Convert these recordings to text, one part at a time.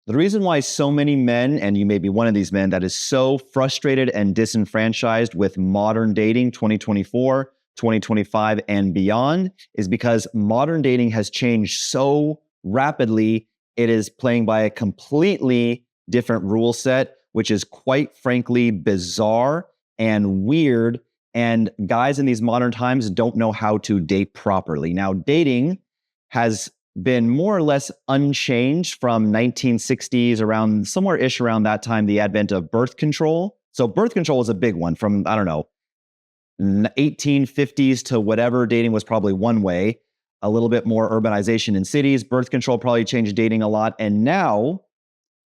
The reason why so many men, and you may be one of these men, that is so frustrated and disenfranchised with modern dating 2024, 2025, and beyond is because modern dating has changed so rapidly. It is playing by a completely different rule set, which is quite frankly bizarre and weird. And guys in these modern times don't know how to date properly. Now, dating has been more or less unchanged from 1960s, around somewhere ish around that time, the advent of birth control. So birth control was a big one from, I don't know, 1850s to whatever. Dating was probably one way. A little bit more urbanization in cities. Birth control probably changed dating a lot. And now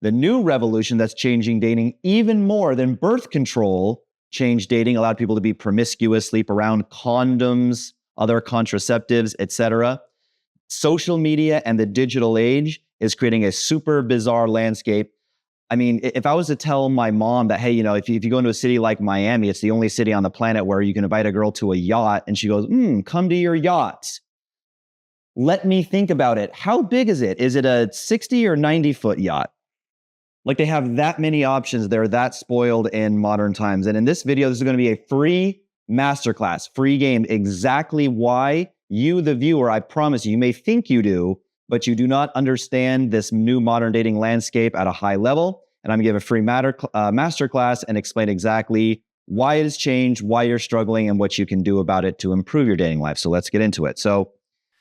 the new revolution that's changing dating even more than birth control changed dating, allowed people to be promiscuous, sleep around, condoms, other contraceptives, etc. Social media and the digital age is creating a super bizarre landscape. I mean, if I was to tell my mom that, hey, if you go into a city like Miami, it's the only city on the planet where you can invite a girl to a yacht, and she goes, come to your yacht. Let me think about it. How big is it? Is it a 60 or 90-foot yacht? Like, they have that many options. They're that spoiled in modern times. And in this video, this is going to be a free masterclass, free game, exactly why you, the viewer, I promise you may think you do, but you do not understand this new modern dating landscape at a high level. And I'm going to give a free masterclass and explain exactly why it has changed, why you're struggling, and what you can do about it to improve your dating life. So let's get into it.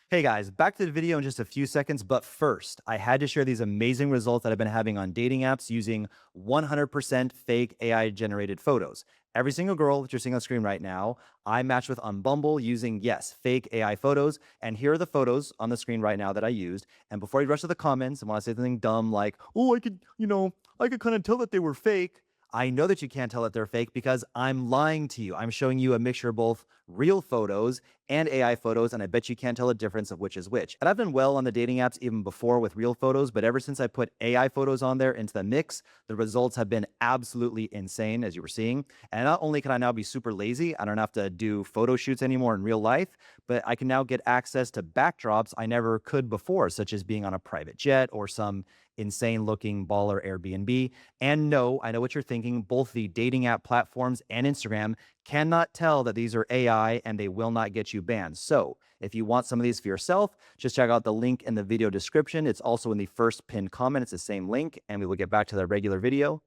Hey guys, back to the video in just a few seconds, but first, I had to share these amazing results that I've been having on dating apps using 100% fake AI-generated photos. Every single girl that you're seeing on screen right now, I matched with on Bumble using, yes, fake AI photos, and here are the photos on the screen right now that I used. And before you rush to the comments and want to say something dumb like, oh, I could kind of tell that they were fake, I know that you can't tell that they're fake because I'm lying to you. I'm showing you a mixture of both real photos and AI photos, and I bet you can't tell a difference of which is which. And I've done well on the dating apps even before with real photos, but ever since I put AI photos on there into the mix, the results have been absolutely insane, as you were seeing. And not only can I now be super lazy, I don't have to do photo shoots anymore in real life, but I can now get access to backdrops I never could before, such as being on a private jet or some insane looking baller Airbnb. And no, I know what you're thinking. Both the dating app platforms and Instagram cannot tell that these are AI, and they will not get you banned. So if you want some of these for yourself, just check out the link in the video description. It's also in the first pinned comment. It's the same link, and we will get back to the regular video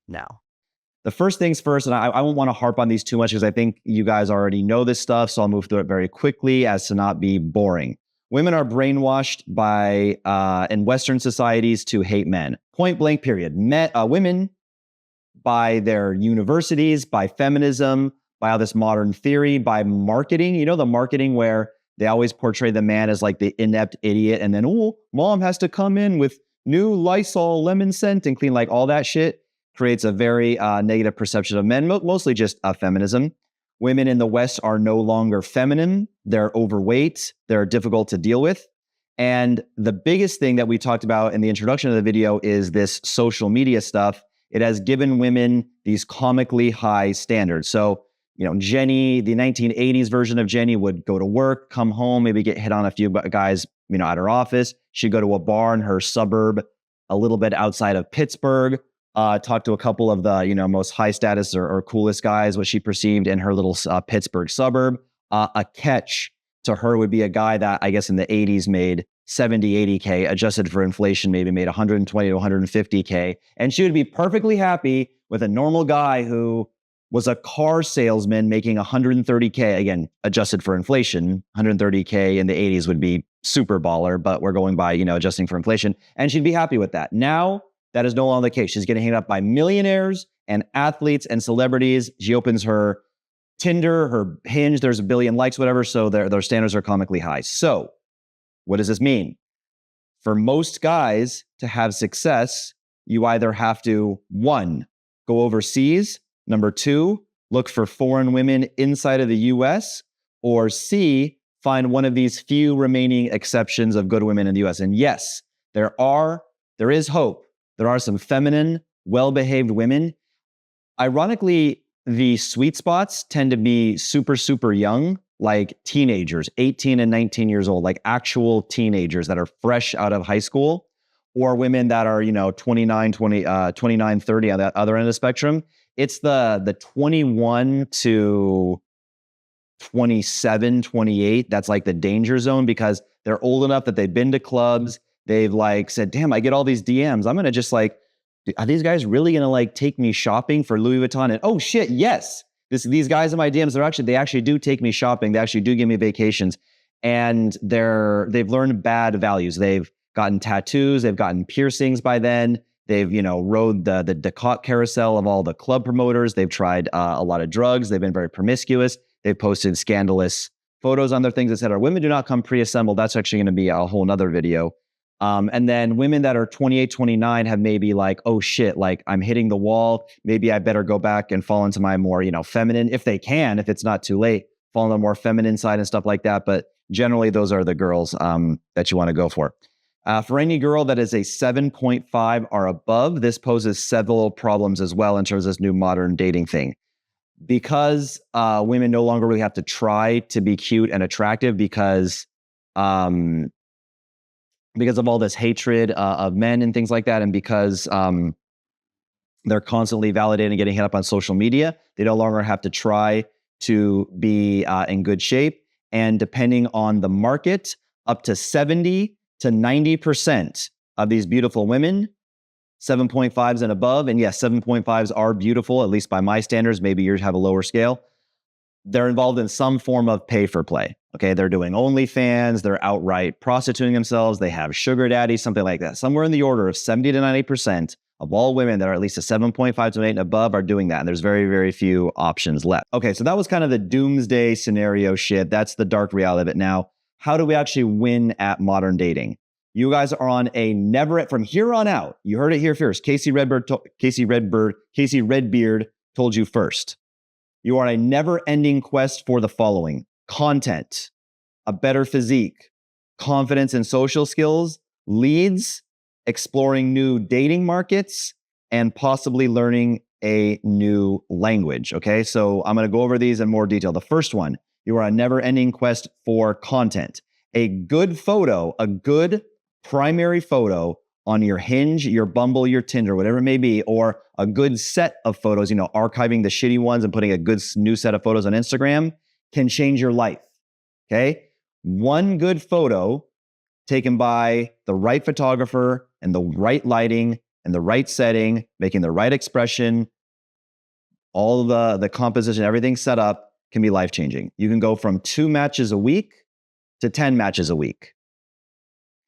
now. The first things first, and I won't want to harp on these too much because I think you guys already know this stuff, so I'll move through it very quickly as to not be boring. Women are brainwashed by in Western societies to hate men. Point blank, period. Women, by their universities, by feminism, by all this modern theory, by marketing. You know, the marketing where they always portray the man as like the inept idiot, and then, oh, mom has to come in with new Lysol lemon scent and clean, like all that shit creates a very negative perception of men, mostly just feminism. Women in the West are no longer feminine. They're overweight. They're difficult to deal with. And the biggest thing that we talked about in the introduction of the video is this social media stuff. It has given women these comically high standards. So, Jenny, the 1980s version of Jenny, would go to work, come home, maybe get hit on a few guys, at her office. She'd go to a bar in her suburb, a little bit outside of Pittsburgh, talk to a couple of the, most high status or coolest guys, what she perceived in her little Pittsburgh suburb. A catch to her would be a guy that I guess in the 80s made 70, 80K, adjusted for inflation, maybe made 120 to 150K. And she would be perfectly happy with a normal guy who was a car salesman making 130K, again, adjusted for inflation. 130K in the 80s would be super baller, but we're going by, adjusting for inflation. And she'd be happy with that. Now, that is no longer the case. She's getting hit up by millionaires and athletes and celebrities. She opens her Tinder, her Hinge, there's a billion likes, whatever. So their standards are comically high. So what does this mean? For most guys to have success, you either have to, 1, go overseas, 2, look for foreign women inside of the US, or C, find one of these few remaining exceptions of good women in the US. And yes, there is hope. There are some feminine, well-behaved women. Ironically, the sweet spots tend to be super, super young, like teenagers, 18 and 19 years old, like actual teenagers that are fresh out of high school, or women that are, 29, 29, 30 on that other end of the spectrum. It's the 21 to 27, 28. That's like the danger zone because they're old enough that they've been to clubs. They've like said, damn, I get all these DMs. I'm going to just like, are these guys really going to like take me shopping for Louis Vuitton? And oh shit, yes. These guys in my DMs, they actually do take me shopping. They actually do give me vacations, and they've learned bad values. They've gotten tattoos. They've gotten piercings by then. They've, rode the Ducat carousel of all the club promoters. They've tried a lot of drugs. They've been very promiscuous. They've posted scandalous photos on their things, etc. Women do not come pre-assembled. That's actually going to be a whole nother video. And then women that are 28, 29 have maybe like, oh shit, like I'm hitting the wall. Maybe I better go back and fall into my more, feminine, if they can, if it's not too late, fall on the more feminine side and stuff like that. But generally, those are the girls that you want to go for. For any girl that is a 7.5 or above, this poses several problems as well in terms of this new modern dating thing. Because women no longer really have to try to be cute and attractive because of all this hatred of men and things like that, and because they're constantly validating, getting hit up on social media, they no longer have to try to be in good shape. And depending on the market, up to 70 to 90% of these beautiful women, 7.5s and above, and yes, 7.5s are beautiful, at least by my standards. Maybe yours have a lower scale. They're involved in some form of pay for play. Okay, they're doing OnlyFans, they're outright prostituting themselves, they have sugar daddies, something like that. Somewhere in the order of 70 to 90% of all women that are at least a 7.5 to an 8 and above are doing that. And there's very, very few options left. Okay, so that was kind of the doomsday scenario shit. That's the dark reality of it. Now, how do we actually win at modern dating? You guys are on a never, from here on out, you heard it here first. Casey Redbeard told you first. You are on a never-ending quest for the following: content, a better physique, confidence and social skills, leads, exploring new dating markets, and possibly learning a new language. Okay, so I'm going to go over these in more detail. The first one, you are on a never-ending quest for content. A good photo, a good primary photo on your Hinge, your Bumble, your Tinder, whatever it may be, or a good set of photos, archiving the shitty ones and putting a good new set of photos on Instagram can change your life. Okay? One good photo taken by the right photographer and the right lighting and the right setting, making the right expression, all of the composition, everything set up can be life-changing. You can go from 2 matches a week to 10 matches a week.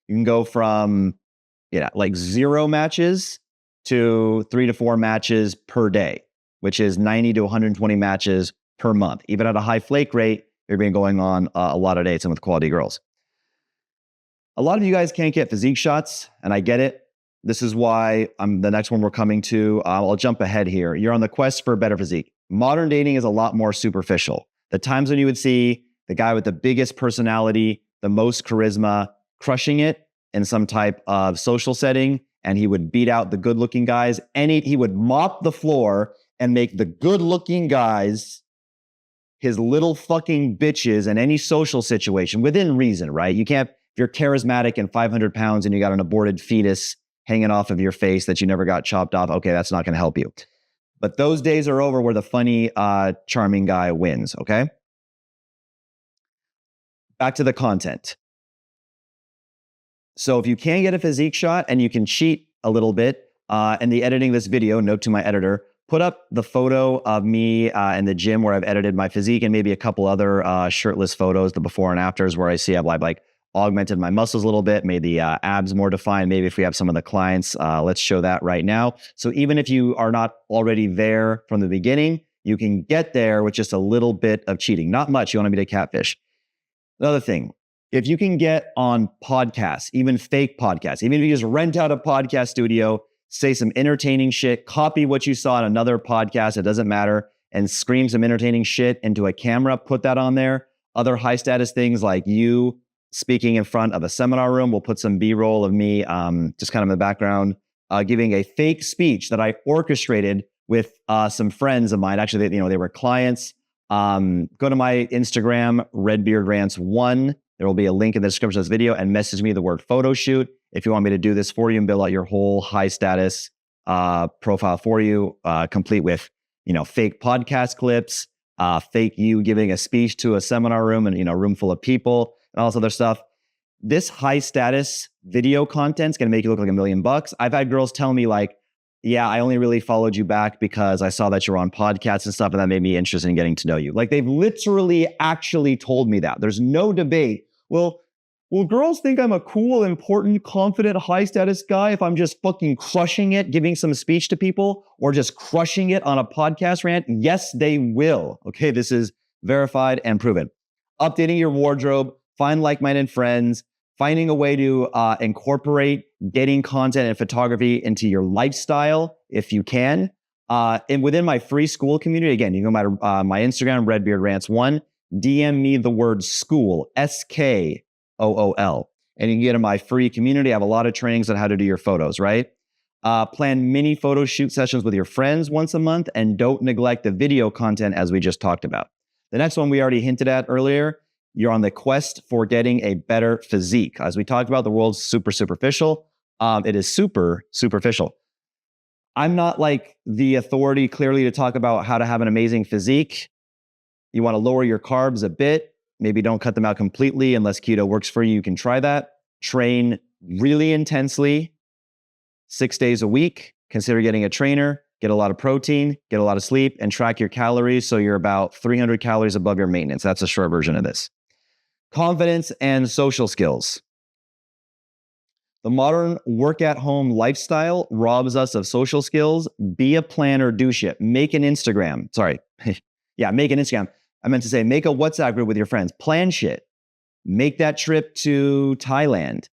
You can go from, like 0 matches to 3 to 4 matches per day, which is 90 to 120 matches per month. Even at a high flake rate, you're going going on a lot of dates and with quality girls. A lot of you guys can't get physique shots, and I get it. This is why the next one we're coming to. I'll jump ahead here. You're on the quest for a better physique. Modern dating is a lot more superficial. The times when you would see the guy with the biggest personality, the most charisma, crushing it in some type of social setting, and he would beat out the good-looking guys, and he would mop the floor and make the good-looking guys his little fucking bitches in any social situation, within reason, right? You can't, if you're charismatic and 500 pounds and you got an aborted fetus hanging off of your face that you never got chopped off, okay, that's not going to help you. But those days are over where the funny, charming guy wins, okay? Back to the content. So if you can get a physique shot and you can cheat a little bit in the editing of this video, note to my editor, put up the photo of me in the gym where I've edited my physique, and maybe a couple other shirtless photos, the before and afters, where I see I've like augmented my muscles a little bit, made the abs more defined. Maybe if we have some of the clients, let's show that right now. So even if you are not already there from the beginning, you can get there with just a little bit of cheating. Not much. You want to be a catfish. Another thing, if you can get on podcasts, even fake podcasts, even if you just rent out a podcast studio, say some entertaining shit, copy what you saw in another podcast, it doesn't matter, and scream some entertaining shit into a camera, put that on there. Other high status things like you speaking in front of a seminar room, we'll put some B-roll of me just kind of in the background, giving a fake speech that I orchestrated with some friends of mine. Actually, they were clients. Go to my Instagram, RedbeardRants1. There will be a link in the description of this video, and message me the word photo shoot. if you want me to do this for you and build out your whole high status profile for you, complete with, fake podcast clips, fake you giving a speech to a seminar room and, a room full of people and all this other stuff. This high status video content is going to make you look like $1 million. I've had girls tell me like, yeah, I only really followed you back because I saw that you're on podcasts and stuff, and that made me interested in getting to know you. Like they've literally actually told me that. There's no debate. Well, girls think I'm a cool, important, confident, high status guy if I'm just fucking crushing it, giving some speech to people, or just crushing it on a podcast rant? Yes, they will. Okay, this is verified and proven. Updating your wardrobe, find like-minded friends, finding a way to incorporate getting content and photography into your lifestyle if you can. And within my free school community, again, you can go to my Instagram, RedbeardRants1, DM me the word school, SKOOL. And you can get in my free community. I have a lot of trainings on how to do your photos, right? Plan mini photo shoot sessions with your friends once a month, and don't neglect the video content as we just talked about. The next one we already hinted at earlier. You're on the quest for getting a better physique. As we talked about, the world's super superficial. It is super superficial. I'm not like the authority clearly to talk about how to have an amazing physique. You want to lower your carbs a bit. Maybe don't cut them out completely unless keto works for you. You can try that. Train really intensely, 6 days a week. Consider getting a trainer. Get a lot of protein, get a lot of sleep, and track your calories so you're about 300 calories above your maintenance. That's a short version of this. Confidence and social skills. The modern work-at-home lifestyle robs us of social skills. Be a planner, do shit. Make an Instagram. Sorry. Yeah, make an Instagram. I meant to say make a WhatsApp group with your friends. Plan shit. Make that trip to Thailand.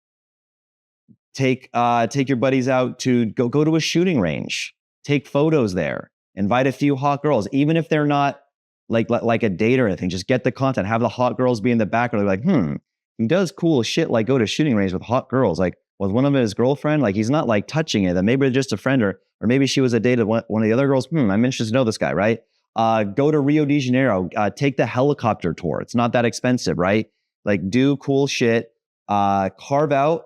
Take your buddies out to go to a shooting range. Take photos there. Invite a few hot girls, even if they're not like a date or anything. Just get the content. Have the hot girls be in the background. They're like, he does cool shit like go to shooting range with hot girls. Like, was one of them his girlfriend? Like, he's not like touching it. Then maybe they're just a friend, or maybe she was a date of one of the other girls. I'm interested to know this guy, right? Go to Rio de Janeiro. Take the helicopter tour. It's not that expensive, right? Like, do cool shit. Carve out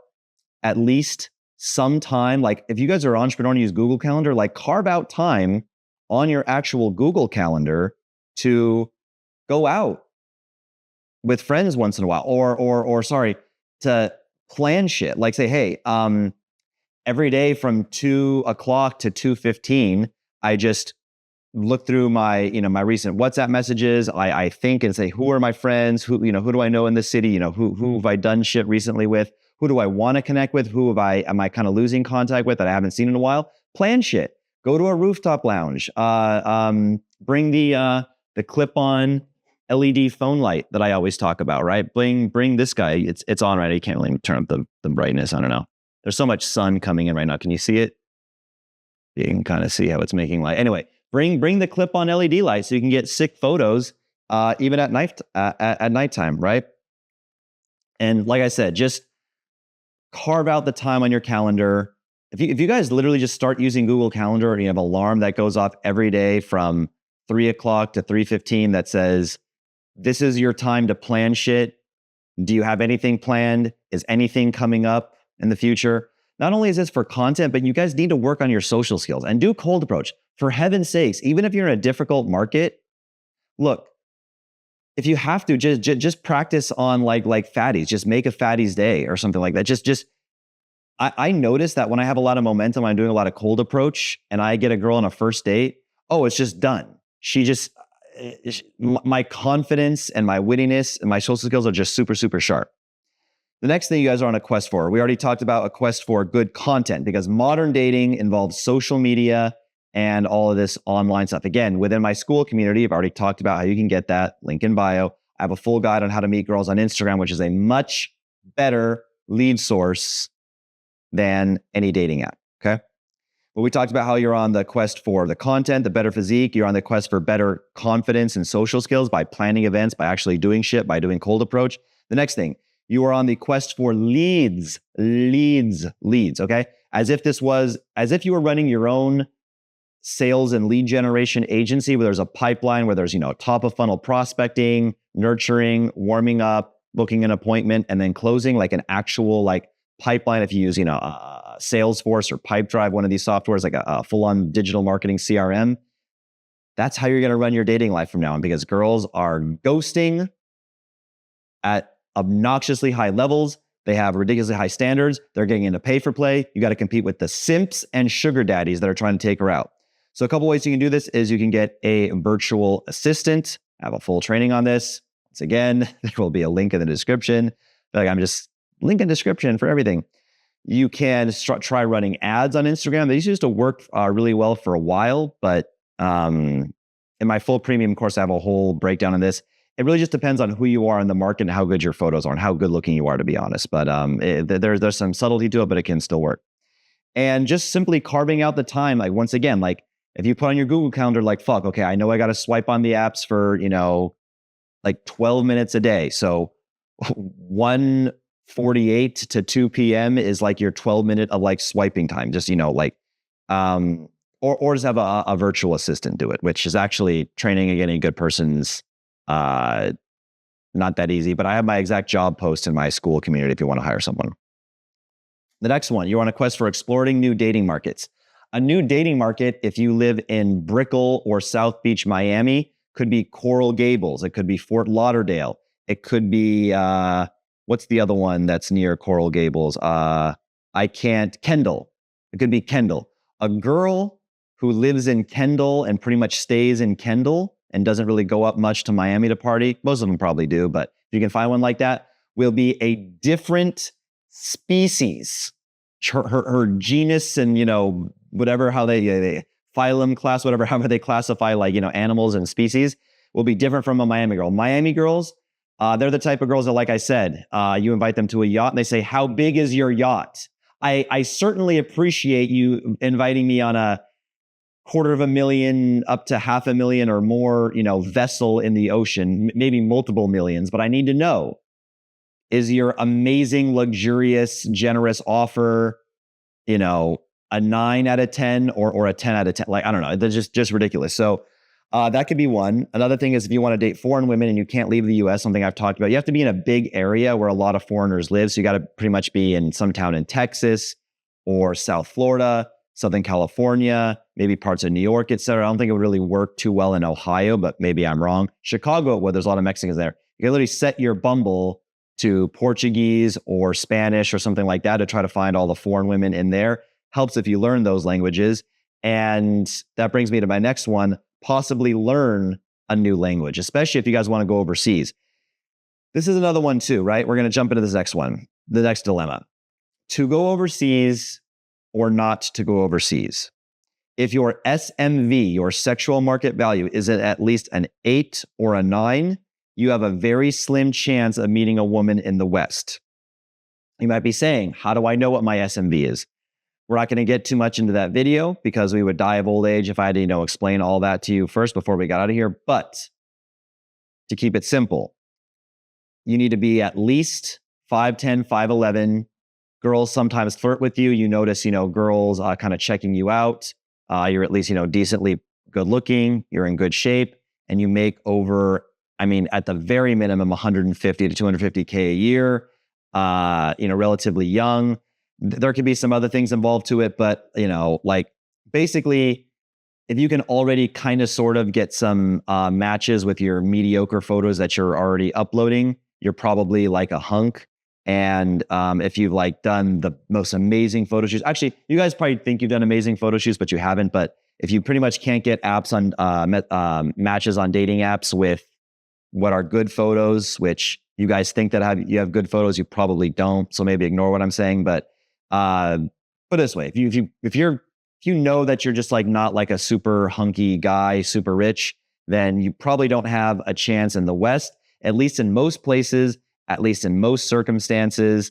at least some time. Like, if you guys are an entrepreneur and use Google Calendar, like carve out time on your actual Google Calendar to go out with friends once in a while, or to plan shit. Like say, hey, every day from 2 o'clock to 2:15, I just look through my, my recent WhatsApp messages. I think and say, who are my friends? Who do I know in this city? Who have I done shit recently with? Who do I want to connect with? Who am I kind of losing contact with that I haven't seen in a while? Plan shit. Go to a rooftop lounge. Bring the clip-on LED phone light that I always talk about, right? Bring this guy. It's on right. You can't really turn up the brightness. I don't know. There's so much sun coming in right now. Can you see it? You can kind of see how it's making light. Anyway, bring the clip-on LED light so you can get sick photos even at nighttime, right? And like I said, just carve out the time on your calendar. If you guys literally just start using Google Calendar and you have an alarm that goes off every day from 3 o'clock to 3:15 that says, this is your time to plan shit. Do you have anything planned? Is anything coming up in the future? Not only is this for content, but you guys need to work on your social skills and do cold approach. For heaven's sakes, even if you're in a difficult market, look, if you have to, just practice on like fatties. Just make a fatties day or something like that. I notice that when I have a lot of momentum, I'm doing a lot of cold approach, and I get a girl on a first date, it's just done. My confidence and my wittiness and my social skills are just super, super sharp. The next thing you guys are on a quest for, we already talked about a quest for good content, because modern dating involves social media and all of this online stuff. Again, within my school community, I've already talked about how you can get that, link in bio. I have a full guide on how to meet girls on Instagram, which is a much better lead source than any dating app, okay? But we talked about how you're on the quest for the content, the better physique. You're on the quest for better confidence and social skills by planning events, by actually doing shit, by doing cold approach. The next thing, you are on the quest for leads, okay? As if you were running your own sales and lead generation agency where there's a pipeline, where there's, top of funnel prospecting, nurturing, warming up, booking an appointment, and then closing, like an actual pipeline, if you use, Salesforce or Pipedrive, one of these softwares, like a full-on digital marketing CRM, that's how you're going to run your dating life from now on, because girls are ghosting at obnoxiously high levels. They have ridiculously high standards. They're getting into pay for play. You got to compete with the simps and sugar daddies that are trying to take her out. So a couple ways you can do this is you can get a virtual assistant. I have a full training on this. Once again, there will be a link in the description. I'm just link in description for everything. You can try running ads on Instagram. These used to work really well for a while, but in my full premium course, I have a whole breakdown on this. It really just depends on who you are in the market and how good your photos are and how good looking you are, to be honest. But there's some subtlety to it, but it can still work. And just simply carving out the time, like once again, like if you put on your Google Calendar, like, fuck, okay, I know I got to swipe on the apps for, like 12 minutes a day. So 1:48 to 2 p.m. is like your 12-minute of like swiping time. Just, or just have a virtual assistant do it, which is actually training and getting a good person's not that easy. But I have my exact job post in my school community if you want to hire someone. The next one, you're on a quest for exploring new dating markets. A new dating market, if you live in Brickell or South Beach, Miami, could be Coral Gables. It could be Fort Lauderdale. It could be, what's the other one that's near Coral Gables? Kendall. It could be Kendall. A girl who lives in Kendall and pretty much stays in Kendall and doesn't really go up much to Miami to party, most of them probably do, but if you can find one like that, will be a different species. Her genus and, whatever, how they phylum class, whatever, however they classify animals and species, will be different from a Miami girl. Miami girls, they're the type of girls that, like I said, you invite them to a yacht and they say, how big is your yacht? I certainly appreciate you inviting me on a $250,000 up to $500,000 or more, vessel in the ocean, maybe multiple millions, but I need to know, is your amazing, luxurious, generous offer, a 9 out of 10 or a 10 out of 10? Like, I don't know. They're just ridiculous. So that could be one. Another thing is if you want to date foreign women and you can't leave the US, something I've talked about, you have to be in a big area where a lot of foreigners live. So you got to pretty much be in some town in Texas or South Florida, Southern California, maybe parts of New York, et cetera. I don't think it would really work too well in Ohio, but maybe I'm wrong. Chicago, where there's a lot of Mexicans there. You can literally set your Bumble to Portuguese or Spanish or something like that to try to find all the foreign women in there. Helps if you learn those languages. And that brings me to my next one, possibly learn a new language, especially if you guys want to go overseas. This is another one too, right? We're going to jump into this next one, the next dilemma. To go overseas or not to go overseas. If your SMV, your sexual market value, is at least an 8 or a 9, you have a very slim chance of meeting a woman in the West. You might be saying, how do I know what my SMV is? We're not going to get too much into that video because we would die of old age if I had to, explain all that to you first before we got out of here. But to keep it simple, you need to be at least 5'10", 5'11". Girls sometimes flirt with you. You notice, girls kind of checking you out. You're at least, decently good looking. You're in good shape, and you make over, at the very minimum, 150 to 250K a year. Relatively young. There could be some other things involved to it, but basically, if you can already kind of sort of get some matches with your mediocre photos that you're already uploading, you're probably like a hunk. And if you've done the most amazing photo shoots, actually, you guys probably think you've done amazing photo shoots, but you haven't. But if you pretty much can't get apps on matches on dating apps with what are good photos, which you guys think that you have good photos, you probably don't. So maybe ignore what I'm saying. But put it this way: if you know that you're just not like a super hunky guy, super rich, then you probably don't have a chance in the West, at least in most places, at least in most circumstances,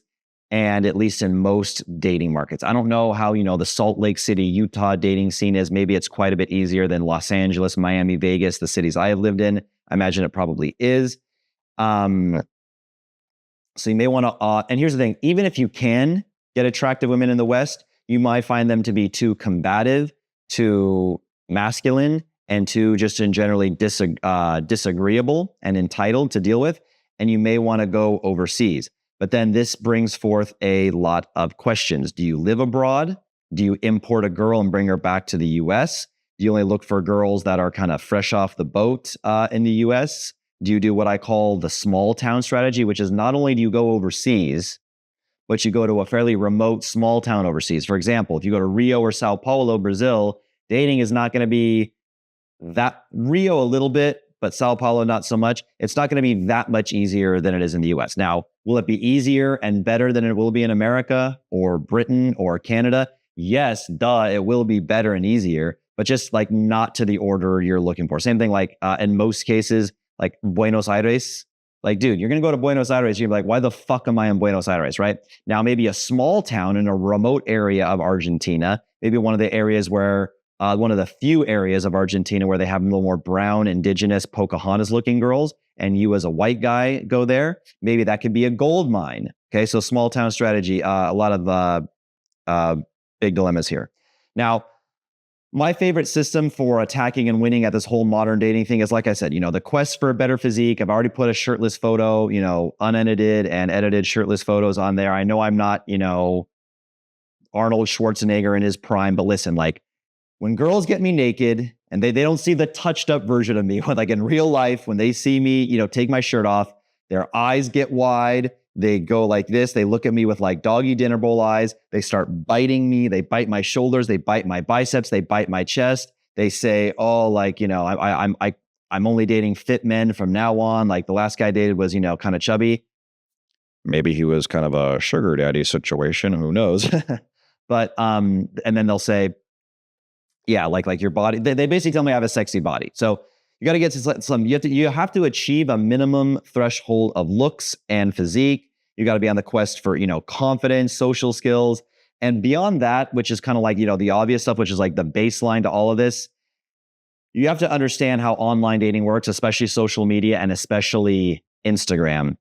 and at least in most dating markets. I don't know how, the Salt Lake City, Utah dating scene is. Maybe it's quite a bit easier than Los Angeles, Miami, Vegas, the cities I have lived in. I imagine it probably is. So you may want to, and here's the thing, even if you can get attractive women in the West, you might find them to be too combative, too masculine, and too just in generally disagreeable and entitled to deal with. And you may want to go overseas. But then this brings forth a lot of questions. Do you live abroad? Do you import a girl and bring her back to the US? Do you only look for girls that are kind of fresh off the boat in the US? Do you do what I call the small town strategy, which is not only do you go overseas, but you go to a fairly remote small town overseas. For example, if you go to Rio or Sao Paulo, Brazil, dating is not going to be that Rio a little bit, but Sao Paulo not so much. It's not going to be that much easier than it is in the US. Now, will it be easier and better than it will be in America or Britain or Canada? Yes, duh, it will be better and easier, but just like not to the order you're looking for. Same thing like in most cases, like Buenos Aires. Like, dude, you're going to go to Buenos Aires. You're like, why the fuck am I in Buenos Aires, right? Now, maybe a small town in a remote area of Argentina, maybe one of the areas where, one of the few areas of Argentina where they have a little more brown, indigenous, Pocahontas looking girls, and you as a white guy go there, maybe that could be a gold mine. Okay, so small town strategy, a lot of big dilemmas here. Now, my favorite system for attacking and winning at this whole modern dating thing is, like I said, the quest for a better physique. I've already put a shirtless photo, unedited and edited shirtless photos on there. I know I'm not, Arnold Schwarzenegger in his prime, but listen, like when girls get me naked and they don't see the touched up version of me, like in real life, when they see me, take my shirt off, their eyes get wide. They go like this. They look at me with like doggy dinner bowl eyes. They start biting me. They bite my shoulders. They bite my biceps. They bite my chest. They say, "Oh, like I'm only dating fit men from now on. Like the last guy I dated was kind of chubby. Maybe he was kind of a sugar daddy situation. Who knows?" But and then they'll say, "Yeah, like your body." They basically tell me I have a sexy body. So you got to get to some. You have to achieve a minimum threshold of looks and physique. You got to be on the quest for confidence, social skills, and beyond that, which is kind of like the obvious stuff, which is like the baseline to all of this. You have to understand how online dating works, especially social media and especially Instagram.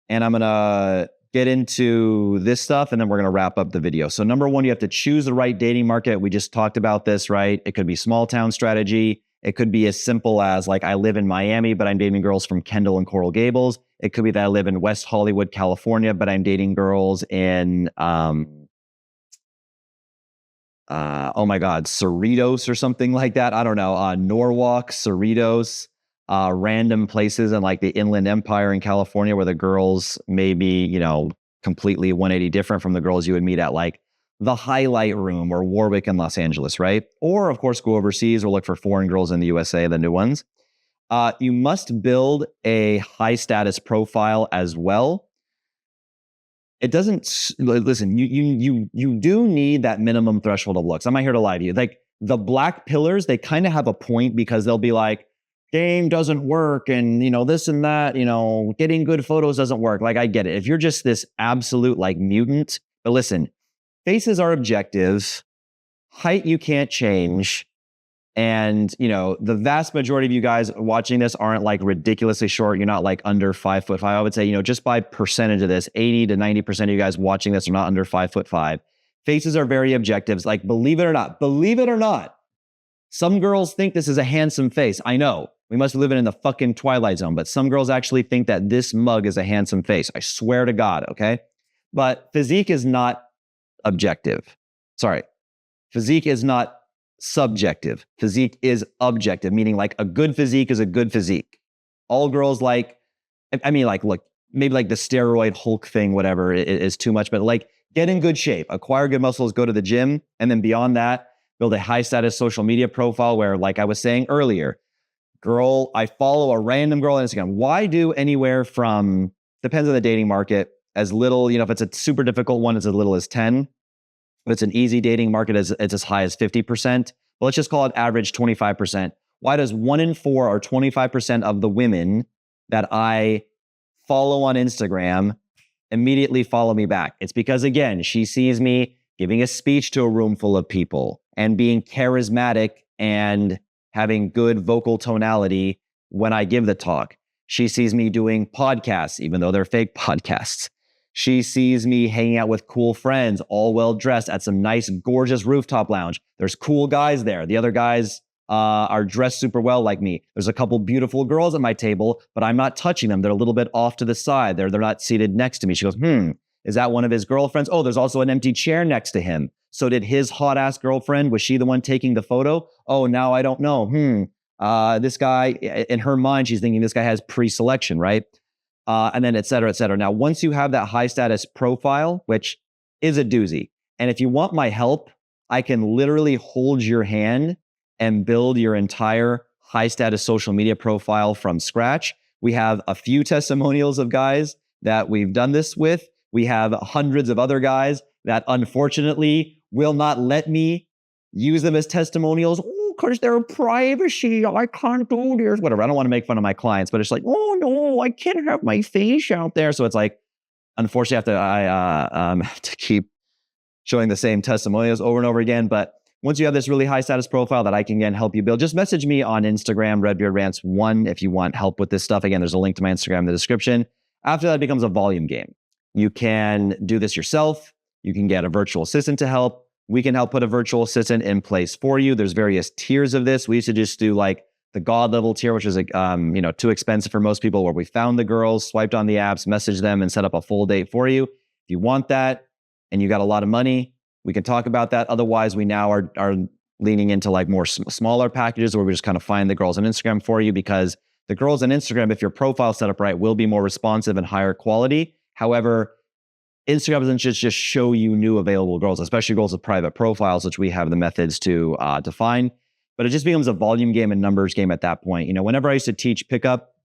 And I'm gonna get into this stuff, and then we're gonna wrap up the video. So number one, you have to choose the right dating market. We just talked about this, right? It could be small town strategy. It could be as simple as like I live in Miami, but I'm dating girls from Kendall and Coral Gables. It could be that I live in West Hollywood, California, but I'm dating girls in, oh my God, Cerritos or something like that. I don't know, Norwalk, Cerritos, random places in like the Inland Empire in California where the girls may be, completely 180 different from the girls you would meet at like the Highlight Room or Warwick in Los Angeles, right? Or of course, go overseas or look for foreign girls in the USA, the new ones. You must build a high status profile as well. It doesn't, listen, you do need that minimum threshold of looks. I'm not here to lie to you. Like the black pillars, they kind of have a point because they'll be like, game doesn't work and, this and that, getting good photos doesn't work. Like I get it. If you're just this absolute like mutant, but listen, faces are objective, height you can't change. And, the vast majority of you guys watching this aren't like ridiculously short. You're not like under 5'5". I would say, just by percentage of this, 80 to 90% of you guys watching this are not under 5'5". Faces are very objective. Like, believe it or not, some girls think this is a handsome face. I know we must be living in the fucking Twilight Zone, but some girls actually think that this mug is a handsome face. I swear to God. Okay. But physique is not objective. Sorry. Physique is not subjective. Physique is objective, meaning like a good physique is a good physique. All girls like, look, maybe like the steroid Hulk thing, whatever is too much, but like get in good shape, acquire good muscles, go to the gym. And then beyond that, build a high status social media profile where, like I was saying earlier, I follow a random girl on Instagram. Why do anywhere from, depends on the dating market, as little, if it's a super difficult one, it's as little as 10. If it's an easy dating market, it's as high as 50%. But let's just call it average 25%. Why does 1 in 4 or 25% of the women that I follow on Instagram immediately follow me back? It's because, again, she sees me giving a speech to a room full of people and being charismatic and having good vocal tonality when I give the talk. She sees me doing podcasts, even though they're fake podcasts. She sees me hanging out with cool friends, all well dressed at some nice, gorgeous rooftop lounge. There's cool guys there. The other guys are dressed super well like me. There's a couple beautiful girls at my table, but I'm not touching them. They're a little bit off to the side. They're not seated next to me. She goes, is that one of his girlfriends? Oh, there's also an empty chair next to him. So did his hot ass girlfriend, was she the one taking the photo? Oh, now I don't know. This guy, in her mind, she's thinking this guy has pre-selection, right? And then et cetera, et cetera. Now, once you have that high status profile, which is a doozy, and if you want my help, I can literally hold your hand and build your entire high status social media profile from scratch. We have a few testimonials of guys that we've done this with. We have hundreds of other guys that unfortunately will not let me use them as testimonials. Oh, because they're privacy. I can't do this. Whatever. I don't want to make fun of my clients, but it's like, oh no, I can't have my face out there. So it's like, unfortunately, I have to keep showing the same testimonials over and over again. But once you have this really high status profile that I can again help you build, just message me on Instagram, RedbeardRants1, if you want help with this stuff. Again, there's a link to my Instagram in the description. After that, it becomes a volume game. You can do this yourself. You can get a virtual assistant to help. We can help put a virtual assistant in place for you. There's various tiers of this. We used to just do like the God level tier, which is too expensive for most people, where we found the girls, swiped on the apps, messaged them, and set up a full date for you. If you want that and you got a lot of money, we can talk about that. Otherwise, we now are leaning into like more smaller packages where we just kind of find the girls on Instagram for you, because the girls on Instagram, if your profile set up right, will be more responsive and higher quality. However, Instagram doesn't just show you new available girls, especially girls with private profiles, which we have the methods to define. But it just becomes a volume game and numbers game at that point. Whenever I used to teach pickup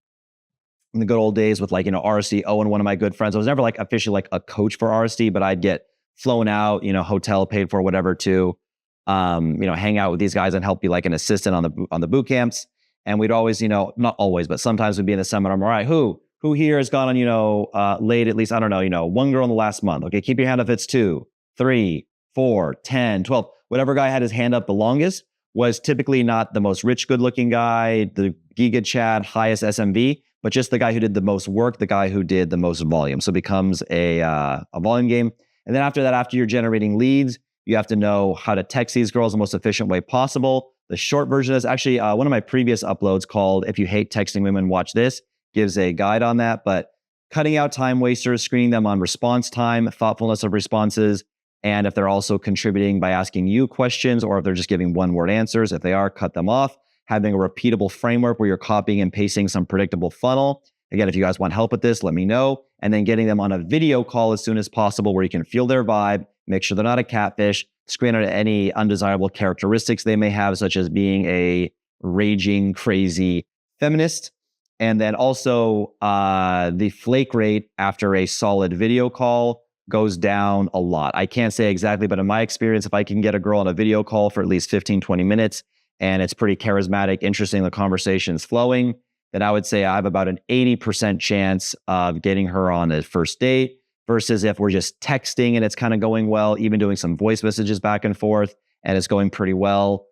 in the good old days with RSD, Owen, one of my good friends, I was never like officially like a coach for RSD, but I'd get flown out, hotel paid for, whatever, to hang out with these guys and help be like an assistant on the boot camps. And we'd always, not always, but sometimes we'd be in the seminar. All right, who here has gone on, late at least, I don't know, one girl in the last month. Okay, keep your hand up if it's 2, 3, 4, 10, 12. Whatever guy had his hand up the longest was typically not the most rich, good-looking guy, the Giga Chad, highest SMV, but just the guy who did the most work, the guy who did the most volume. So it becomes a volume game. And then after that, after you're generating leads, you have to know how to text these girls the most efficient way possible. The short version is actually one of my previous uploads called "If You Hate Texting Women, Watch This," gives a guide on that. But cutting out time wasters, screening them on response time, thoughtfulness of responses, and if they're also contributing by asking you questions, or if they're just giving one-word answers. If they are, cut them off. Having a repeatable framework where you're copying and pasting some predictable funnel. Again, if you guys want help with this, let me know. And then getting them on a video call as soon as possible where you can feel their vibe, make sure they're not a catfish, screen out any undesirable characteristics they may have, such as being a raging, crazy feminist. And then also the flake rate after a solid video call goes down a lot. I can't say exactly, but in my experience, if I can get a girl on a video call for at least 15, 20 minutes, and it's pretty charismatic, interesting, the conversation's flowing, then I would say I have about an 80% chance of getting her on a first date, versus if we're just texting and it's kind of going well, even doing some voice messages back and forth, and it's going pretty well.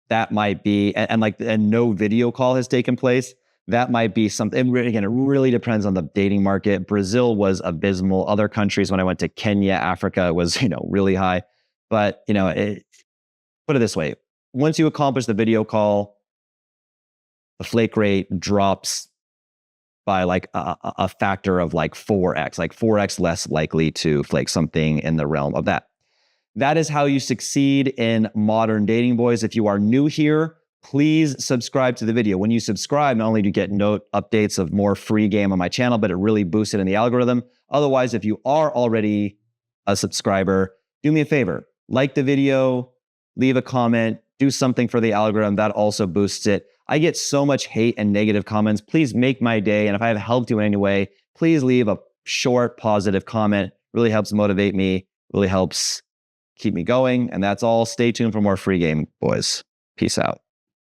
That might be, and no video call has taken place. That might be something. Again, it really depends on the dating market. Brazil was abysmal. Other countries, when I went to Kenya, Africa, it was, really high. But, put it this way. Once you accomplish the video call, the flake rate drops by like a factor of like 4x, like 4x less likely to flake, something in the realm of that. That is how you succeed in modern dating, boys. If you are new here, please subscribe to the video. When you subscribe, not only do you get note updates of more free game on my channel, but it really boosts it in the algorithm. Otherwise, if you are already a subscriber, do me a favor, like the video, leave a comment, do something for the algorithm. That also boosts it. I get so much hate and negative comments. Please make my day. And if I have helped you in any way, please leave a short, positive comment. Really helps motivate me, really helps keep me going. And that's all. Stay tuned for more free game, boys. Peace out.